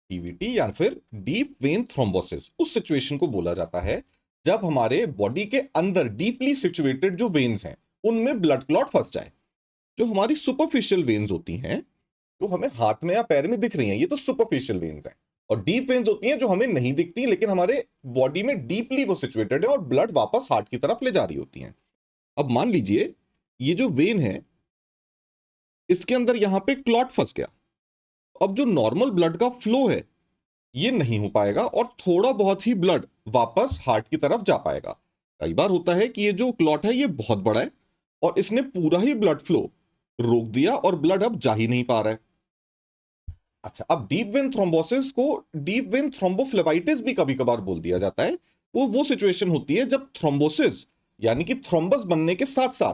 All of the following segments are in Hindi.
डीवीटी या फिर डीप वेन थ्रोम्बोसिस उस सिचुएशन को बोला जाता है जब हमारे बॉडी के अंदर डीपली सिचुएटेड जो वेन्स हैं उनमें ब्लड क्लॉट फंस जाए। जो हमारी सुपरफिशियल वेन्स होती हैं जो हमें हाथ में या पैर में दिख रही हैं, ये तो सुपरफिशियल वेन्स हैं। और डीप वेन्स होती हैं जो हमें नहीं दिखती लेकिन हमारे बॉडी में डीपली वो सिचुएटेड है और ब्लड वापस हार्ट की तरफ ले जा रही होती हैं। अब मान लीजिए ये जो वेन है इसके अंदर यहां पे क्लॉट फंस गया। अब जो नॉर्मल ब्लड का फ्लो है ये नहीं हो पाएगा और थोड़ा बहुत ही ब्लड वापस हार्ट की तरफ जा पाएगा। कई बार होता है कि ये जो क्लॉट है ये बहुत बड़ा है और इसने पूरा ही ब्लड फ्लो रोक दिया और ब्लड अब जा ही नहीं पा रहा है। अच्छा, अब डीप वेन थ्रोम्बोसिस को डीप वेन थ्रोम्बोफ्लेबाइटिस भी कभी कभार बोल दिया जाता है। वो सिचुएशन होती है जब थ्रोम्बोसिस यानी कि थ्रोम्बस बनने के साथ साथ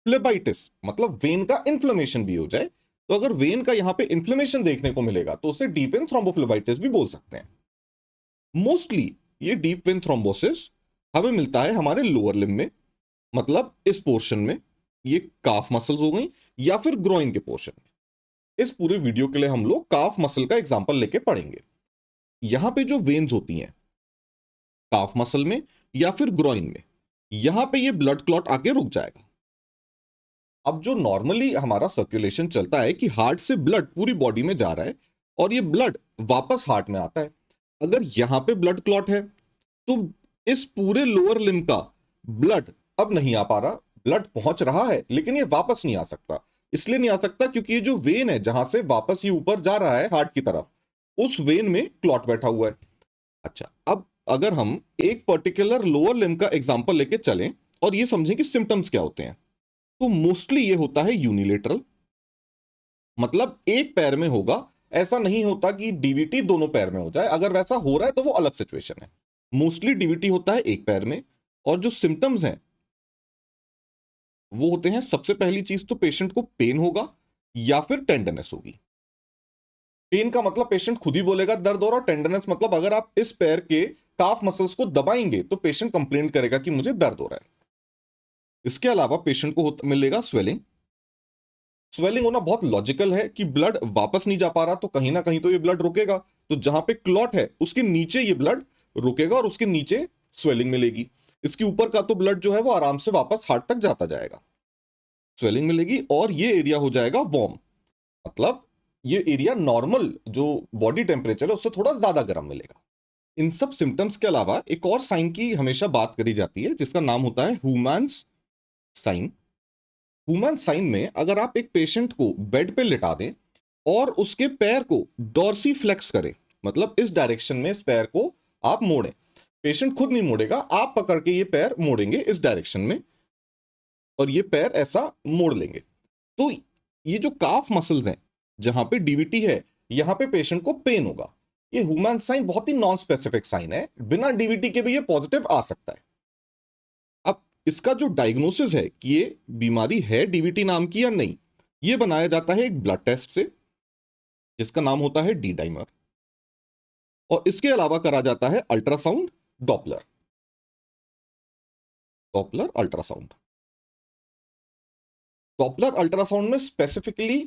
फ्लेबाइटिस मतलब वेन का इन्फ्लेमेशन भी हो जाए। तो अगर वेन का यहां पे इन्फ्लेमेशन देखने को मिलेगा तो उसे डीप वेन थ्रोम्बोफ्लेबाइटिस भी बोल सकते हैं। मोस्टली ये डीप वेन थ्रोम्बोसिस हमें मिलता है हमारे लोअर लिम्ब में, मतलब इस पोर्शन में, ये काफ मसल्स हो गई या फिर ग्रोइन के पोर्शन में। इस पूरे वीडियो के लिए हम लोग काफ मसल का एग्जांपल लेके पढ़ेंगे। यहां पे जो वेन्स होती हैं काफ मसल में या फिर ग्रोइन में, यहां पे ये ब्लड क्लॉट आके रुक जाएगा। अब जो नॉर्मली हमारा सर्कुलेशन चलता है कि हार्ट से ब्लड पूरी बॉडी में जा रहा है और ये ब्लड वापस हार्ट में आता है। अगर यहां पे ब्लड क्लॉट है तो इस पूरे लोअर लिम्ब का ब्लड अब नहीं आ पा रहा। ब्लड पहुंच रहा है लेकिन ये वापस नहीं आ सकता। इसलिए नहीं आ सकता क्योंकि ये जो वेन है जहां से वापस ये ऊपर जा रहा है हार्ट की तरफ, उस वेन में क्लॉट बैठा हुआ है। अच्छा, अब अगर हम एक पर्टिकुलर लोअर लिम्ब का एग्जांपल लेके चलें और ये समझें कि सिम्टम्स क्या होते हैं, तो मोस्टली ये होता है यूनिलेटरल, मतलब एक पैर में होगा। ऐसा नहीं होता कि डीवीटी दोनों पैर में हो जाए, अगर वैसा हो रहा है तो वो अलग सिचुएशन है। मोस्टली डीवीटी होता है एक पैर में। और जो सिम्टम्स हैं वो होते हैं, सबसे पहली चीज तो पेशेंट को पेन होगा या फिर टेंडरनेस होगी। पेन का मतलब पेशेंट खुद ही बोलेगा दर्द हो रहा, टेंडरनेस मतलब अगर आप इस पैर के काफ मसल्स को दबाएंगे तो पेशेंट कंप्लेंट करेगा कि मुझे दर्द हो रहा है। इसके अलावा पेशेंट को मिलेगा स्वेलिंग। स्वेलिंग होना बहुत लॉजिकल है कि ब्लड वापस नहीं जा पा रहा तो कहीं ना कहीं तो ये ब्लड रुकेगा। तो जहां पे क्लॉट है उसके नीचे ये ब्लड रुकेगा और उसके नीचे स्वेलिंग मिलेगी। इसके ऊपर का तो ब्लड जो है वो आराम से वापस हार्ट तक जाता जाएगा। स्वेलिंग मिलेगी और ये एरिया हो जाएगा वार्म, मतलब ये एरिया नॉर्मल जो बॉडी टेम्परेचर है उससे थोड़ा ज्यादा गर्म मिलेगा। इन सब सिम्टम्स के अलावा एक और साइन की हमेशा बात करी जाती है जिसका नाम होता है हुमैन्स साइन। ह्यूमन साइन में अगर आप एक पेशेंट को बेड पे लिटा दें और उसके पैर को डॉर्सी फ्लेक्स करें, मतलब इस डायरेक्शन में इस पैर को आप मोड़ें, पेशेंट खुद नहीं मोड़ेगा, आप पकड़ के ये पैर मोड़ेंगे इस डायरेक्शन में और ये पैर ऐसा मोड़ लेंगे, तो ये जो काफ मसल्स हैं जहां पे डीवीटी है यहां पे पेशेंट को पेन होगा। ये ह्यूमन साइन बहुत ही नॉन स्पेसिफिक साइन है, बिना डीवीटी के भी ये पॉजिटिव आ सकता है। अब इसका जो डायग्नोसिस है कि ये बीमारी है डीवीटी नाम की या नहीं, ये बनाया जाता है एक ब्लड टेस्ट से जिसका नाम होता है डी डाइमर। और इसके अलावा करा जाता है ultrasound, Doppler, Doppler ultrasound. Doppler ultrasound में स्पेसिफिकली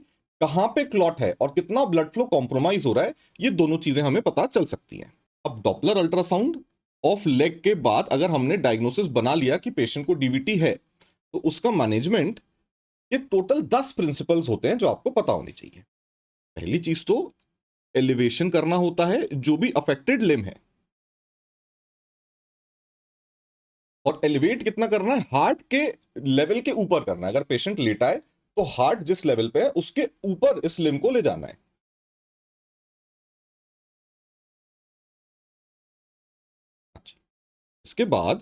कहां पे क्लॉट है और कितना ब्लड फ्लो कॉम्प्रोमाइज हो रहा है, ये दोनों चीजें हमें पता चल सकती हैं। अब डॉपलर अल्ट्रासाउंड ऑफ लेग के बाद अगर हमने डायग्नोसिस बना लिया कि पेशेंट को डीवीटी है तो उसका मैनेजमेंट, ये टोटल 10 प्रिंसिपल्स होते हैं जो आपको पता होनी चाहिए। पहली चीज तो एलिवेशन करना होता है जो भी अफेक्टेड लिम्ब है, और एलिवेट कितना करना है, हार्ट के लेवल के ऊपर करना है। अगर पेशेंट लेटा है तो हार्ट जिस लेवल पे है उसके ऊपर इस लिम्ब को ले जाना है। अच्छा, इसके बाद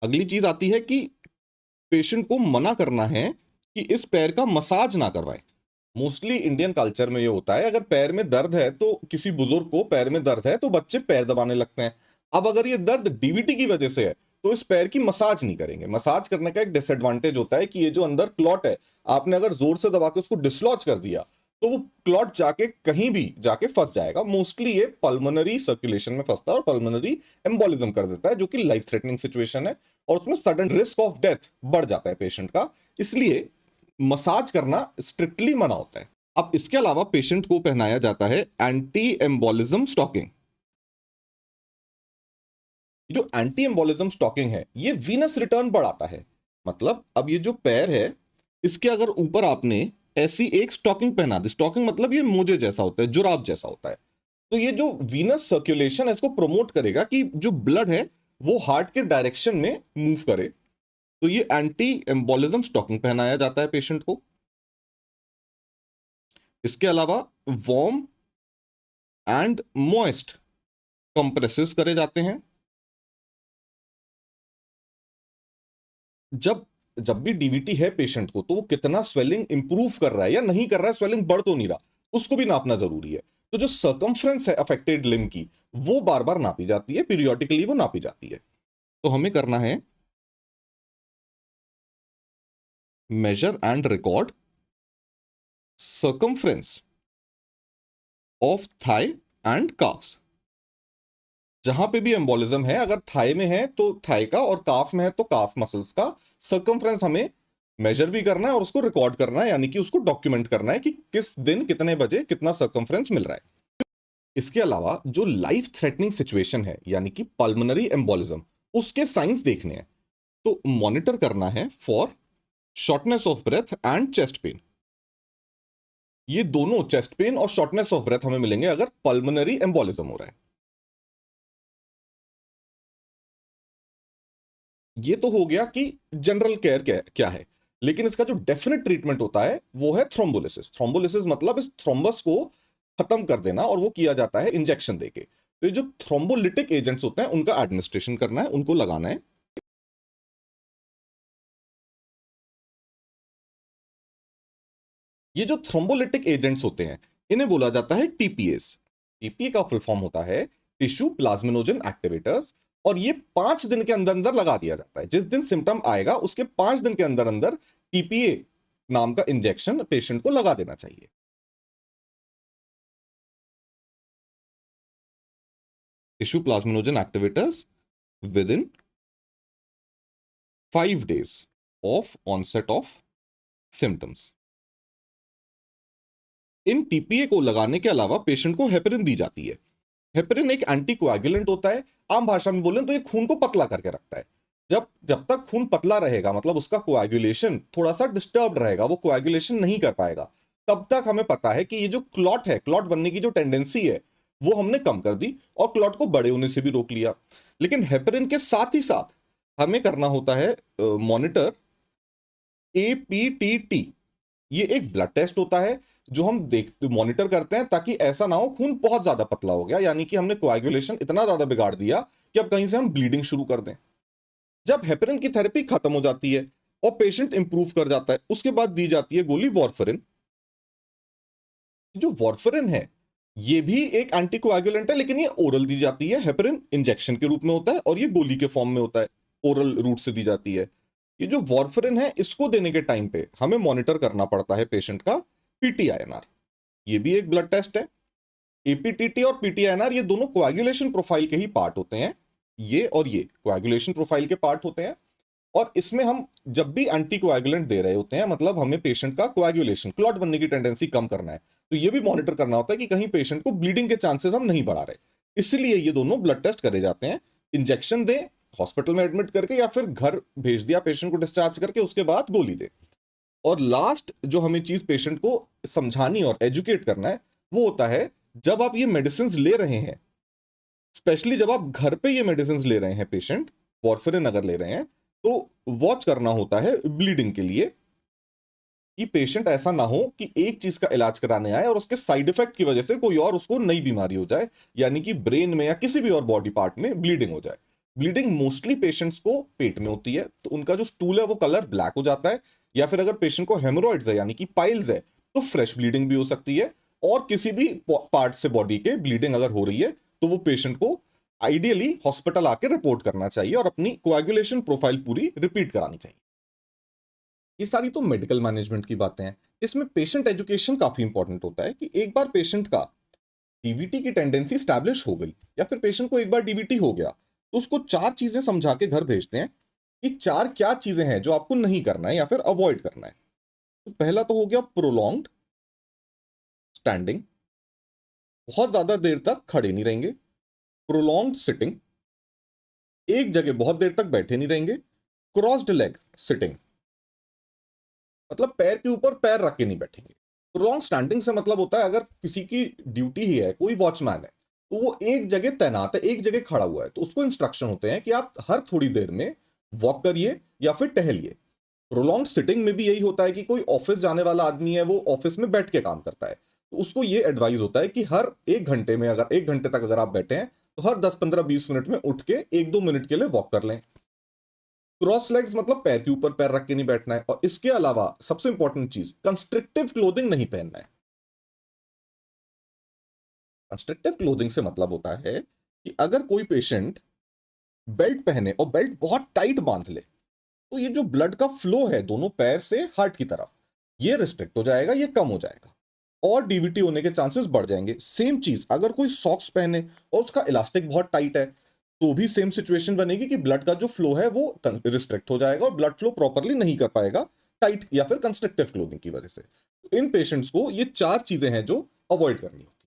अगली चीज आती है कि पेशेंट को मना करना है कि इस पैर का मसाज ना करवाएं। मोस्टली इंडियन कल्चर में ये होता है, अगर पैर में दर्द है तो किसी बुजुर्ग को पैर में दर्द है तो बच्चे पैर दबाने लगते हैं। अब अगर ये दर्द डीवीटी की वजह से है तो इस पैर की मसाज नहीं करेंगे। मसाज करने का एक डिसएडवांटेज होता है कि ये जो अंदर क्लॉट है, आपने अगर जोर से दबा के उसको डिसलॉज कर दिया तो वो क्लॉट जाके कहीं भी जाके फंस जाएगा। मोस्टली ये पल्मोनरी सर्कुलेशन में फंसता है और पल्मोनरी एम्बोलिज्म कर देता है, जो कि लाइफ थ्रेटनिंग सिचुएशन है और उसमें सडन रिस्क ऑफ डेथ बढ़ जाता है पेशेंट का। इसलिए मसाज करना स्ट्रिक्टली मना होता है। अब इसके अलावा पेशेंट को पहनाया जाता है एंटी एम्बोलिज्म स्टॉकिंग। जो एंटी एम्बोलिज्म स्टॉकिंग है ये वीनस रिटर्न बढ़ाता है। मतलब अब ये जो पैर है इसके अगर ऊपर आपने ऐसी एक स्टॉकिंग पहना दी, स्टॉकिंग मतलब ये मोजे जैसा होता है, जुराब जैसा होता है, तो ये जो वीनस सर्कुलेशन है इसको प्रमोट करेगा कि जो ब्लड है वो हार्ट के डायरेक्शन में मूव करे। तो ये एंटी एम्बोलिज्म स्टॉकिंग पहनाया जाता है पेशेंट को। इसके अलावा वार्म एंड मॉइस्ट कंप्रेसेस करे जाते हैं। जब जब भी डीवीटी है पेशेंट को तो वो कितना स्वेलिंग इंप्रूव कर रहा है या नहीं कर रहा है, स्वेलिंग बढ़ तो नहीं रहा, उसको भी नापना जरूरी है। तो जो सर्कमफ्रेंस है अफेक्टेड लिम्ब की वो बार बार नापी जाती है, पीरियोडिकली वो नापी जाती है। तो हमें करना है measure and record circumference of thigh and calves. जहां पे भी एम्बोलिज्म है, अगर थाई में है तो थाई का, और काफ में है तो काफ मसल्स का सर्कमफ्रेंस हमें मेजर भी करना है और उसको रिकॉर्ड करना है, यानी कि उसको डॉक्यूमेंट करना है कि किस दिन कितने बजे कितना सर्कमफ्रेंस मिल रहा है। इसके अलावा जो लाइफ थ्रेटनिंग सिचुएशन है यानी कि पल्मोनरी एम्बोलिज्म, उसके साइंस देखने हैं। तो मॉनिटर करना है for shortness of breath and chest pain. ये दोनों चेस्ट पेन और शॉर्टनेस ऑफ ब्रेथ हमें मिलेंगे अगर पल्मोनरी एम्बोलिज्म हो रहा है। ये तो हो गया कि जनरल केयर क्या क्या है, लेकिन इसका जो डेफिनेट ट्रीटमेंट होता है वो है थ्रोम्बोलिसिस। थ्रोम्बोलिसिस मतलब इस थ्रोम्बस को खत्म कर देना, और वो किया जाता है इंजेक्शन देके। तो ये जो थ्रोम्बोलिटिक एजेंट्स होते हैं उनका एडमिनिस्ट्रेशन करना है, उनको लगाना है। ये जो थ्रोम्बोलिटिक एजेंट्स होते हैं इन्हें बोला जाता है टीपीएस। टीपीए का फुल फॉर्म होता है टिश्यू प्लाज्मिनोजन एक्टिवेटर्स। और ये 5 दिन के अंदर अंदर लगा दिया जाता है। जिस दिन सिम्टम आएगा उसके 5 दिन के अंदर अंदर टीपीए नाम का इंजेक्शन पेशेंट को लगा देना चाहिए। Tissue plasminogen activators within 5 days of onset of symptoms. इन टीपीए को लगाने के अलावा पेशेंट को हेपरिन दी जाती है। हेपरिन एक एंटीकोएगुलेंट होता है। आम भाषा में बोलें तो ये खून को पतला करके रखता है। जब जब तक खून पतला रहेगा, मतलब उसका कोएगुलेशन थोड़ा सा डिस्टर्ब रहेगा, वो कोएगुलेशन नहीं कर पाएगा, तब तक हमें पता है कि ये जो क्लॉट है, क्लॉट बनने की जो टेंडेंसी है वो हमने कम कर दी और क्लॉट को बड़े होने से भी रोक लिया। लेकिन हेपरिन के साथ ही साथ हमें करना होता है मॉनिटर एपीटीटी। ये एक ब्लड टेस्ट होता है जो हम देख मॉनिटर करते हैं ताकि ऐसा ना हो खून बहुत ज्यादा पतला हो गया, यानी कि हमने कोएगुलेशन इतना ज्यादा बिगाड़ दिया कि अब कहीं से हम ब्लीडिंग शुरू कर दें। जब हेपरिन की थेरेपी खत्म हो जाती है और पेशेंट इंप्रूव कर जाता है, उसके बाद दी जाती है गोली वॉरफरिन। जो वॉरफरिन है ये भी एक एंटीकोएगुलेंट है, लेकिन ये ओरल दी जाती है। हेपरिन इंजेक्शन के रूप में होता है और ये गोली के फॉर्म में होता है, ओरल रूट से दी जाती है। ये जो वॉरफरिन है इसको देने के टाइम पे हमें मॉनिटर करना पड़ता है पेशेंट का पीटीआईएनआर। ये भी एक ब्लड टेस्ट है। एपीटीटी और पीटीआईएनआर ये दोनों कोएगुलेशन प्रोफाइल के ही पार्ट होते हैं। ये और ये कोएगुलेशन प्रोफाइल के पार्ट होते हैं। और इसमें हम जब भी एंटी कोएगुलेंट दे रहे होते हैं, मतलब हमें पेशेंट का कोएगुलेशन, क्लॉट बनने की टेंडेंसी कम करना है, तो ये भी मॉनिटर करना होता है कि कहीं पेशेंट को ब्लीडिंग के चांसेस हम नहीं बढ़ा रहे। इसलिए ये दोनों ब्लड टेस्ट करे जाते हैं। इंजेक्शन दें हॉस्पिटल में एडमिट करके, या फिर घर भेज दिया पेशेंट को डिस्चार्ज करके, उसके बाद गोली दे। और लास्ट जो हमें चीज पेशेंट को समझानी और एजुकेट करना है वो होता है, जब आप ये मेडिसिन ले रहे हैं, स्पेशली जब आप घर पे ये मेडिसिन ले रहे हैं, पेशेंट वॉरफरिन अगर ले रहे हैं, तो वॉच करना होता है ब्लीडिंग के लिए कि पेशेंट ऐसा ना हो कि एक चीज का इलाज कराने आए और उसके साइड इफेक्ट की वजह से कोई और उसको नई बीमारी हो जाए, यानी कि ब्रेन में या किसी भी और बॉडी पार्ट में ब्लीडिंग हो जाए। ब्लीडिंग मोस्टली पेशेंट्स को पेट में होती है, तो उनका जो स्टूल है वो कलर ब्लैक हो जाता है। या फिर अगर पेशेंट को हेमोरॉइड्स है यानी कि पाइल्स है तो फ्रेश ब्लीडिंग भी हो सकती है। और किसी भी पार्ट से बॉडी के ब्लीडिंग अगर हो रही है तो वो पेशेंट को आइडियली हॉस्पिटल आके रिपोर्ट करना चाहिए और अपनी कोएगुलेशन प्रोफाइल पूरी रिपीट करानी चाहिए। ये सारी तो मेडिकल मैनेजमेंट की बातें हैं। इसमें पेशेंट एजुकेशन काफी इंपॉर्टेंट होता है कि एक बार पेशेंट का डीवीटी की टेंडेंसी स्टैब्लिश हो गई, या फिर पेशेंट को एक बार डीवीटी हो गया, तो उसको 4 चीजें समझा के घर भेजते हैं कि 4 क्या चीजें हैं जो आपको नहीं करना है या फिर अवॉइड करना है। तो पहला तो हो गया प्रोलॉन्ग्ड स्टैंडिंग, बहुत ज्यादा देर तक खड़े नहीं रहेंगे। प्रोलॉन्ग्ड सिटिंग, एक जगह बहुत देर तक बैठे नहीं रहेंगे। क्रॉस्ड लेग सिटिंग, मतलब पैर के ऊपर पैर रख के नहीं बैठेंगे। प्रोलॉन्ग स्टैंडिंग से मतलब होता है अगर किसी की ड्यूटी ही है, कोई वॉचमैन है, तो वो एक जगह तैनात है, एक जगह खड़ा हुआ है, तो उसको इंस्ट्रक्शन होते हैं कि आप हर थोड़ी देर में वॉक करिए या फिर टहलिए। प्रोलॉन्ग सिटिंग में भी यही होता है कि कोई ऑफिस जाने वाला आदमी है, वो ऑफिस में बैठ के काम करता है, तो उसको ये एडवाइस होता है कि हर एक घंटे में, अगर एक घंटे तक अगर आप बैठे हैं, तो हर 10-15-20 मिनट में उठ के 1-2 मिनट के लिए वॉक कर लें। क्रॉस लेग्स मतलब पैर के ऊपर पैर रख के नहीं बैठना है, और इसके अलावा सबसे इंपॉर्टेंट चीज, कंस्ट्रिक्टिव क्लोथिंग नहीं पहनना है। कंस्ट्रिक्टिव क्लोथिंग से मतलब होता है कि अगर कोई पेशेंट बेल्ट पहने और बेल्ट बहुत टाइट बांध ले, तो ये जो ब्लड का फ्लो है दोनों पैर से हार्ट की तरफ, ये रिस्ट्रिक्ट हो जाएगा, ये कम हो जाएगा, और डीवीटी होने के चांसेस बढ़ जाएंगे। सेम चीज अगर कोई सॉक्स पहने और उसका इलास्टिक बहुत टाइट है, तो भी सेम सिचुएशन बनेगी कि ब्लड का जो फ्लो है वो रिस्ट्रिक्ट हो जाएगा और ब्लड फ्लो प्रॉपरली नहीं कर पाएगा, टाइट या फिर कंस्ट्रक्टिव क्लोथिंग की वजह से। इन पेशेंट्स को ये चार चीजें हैं जो अवॉइड करनी होती है।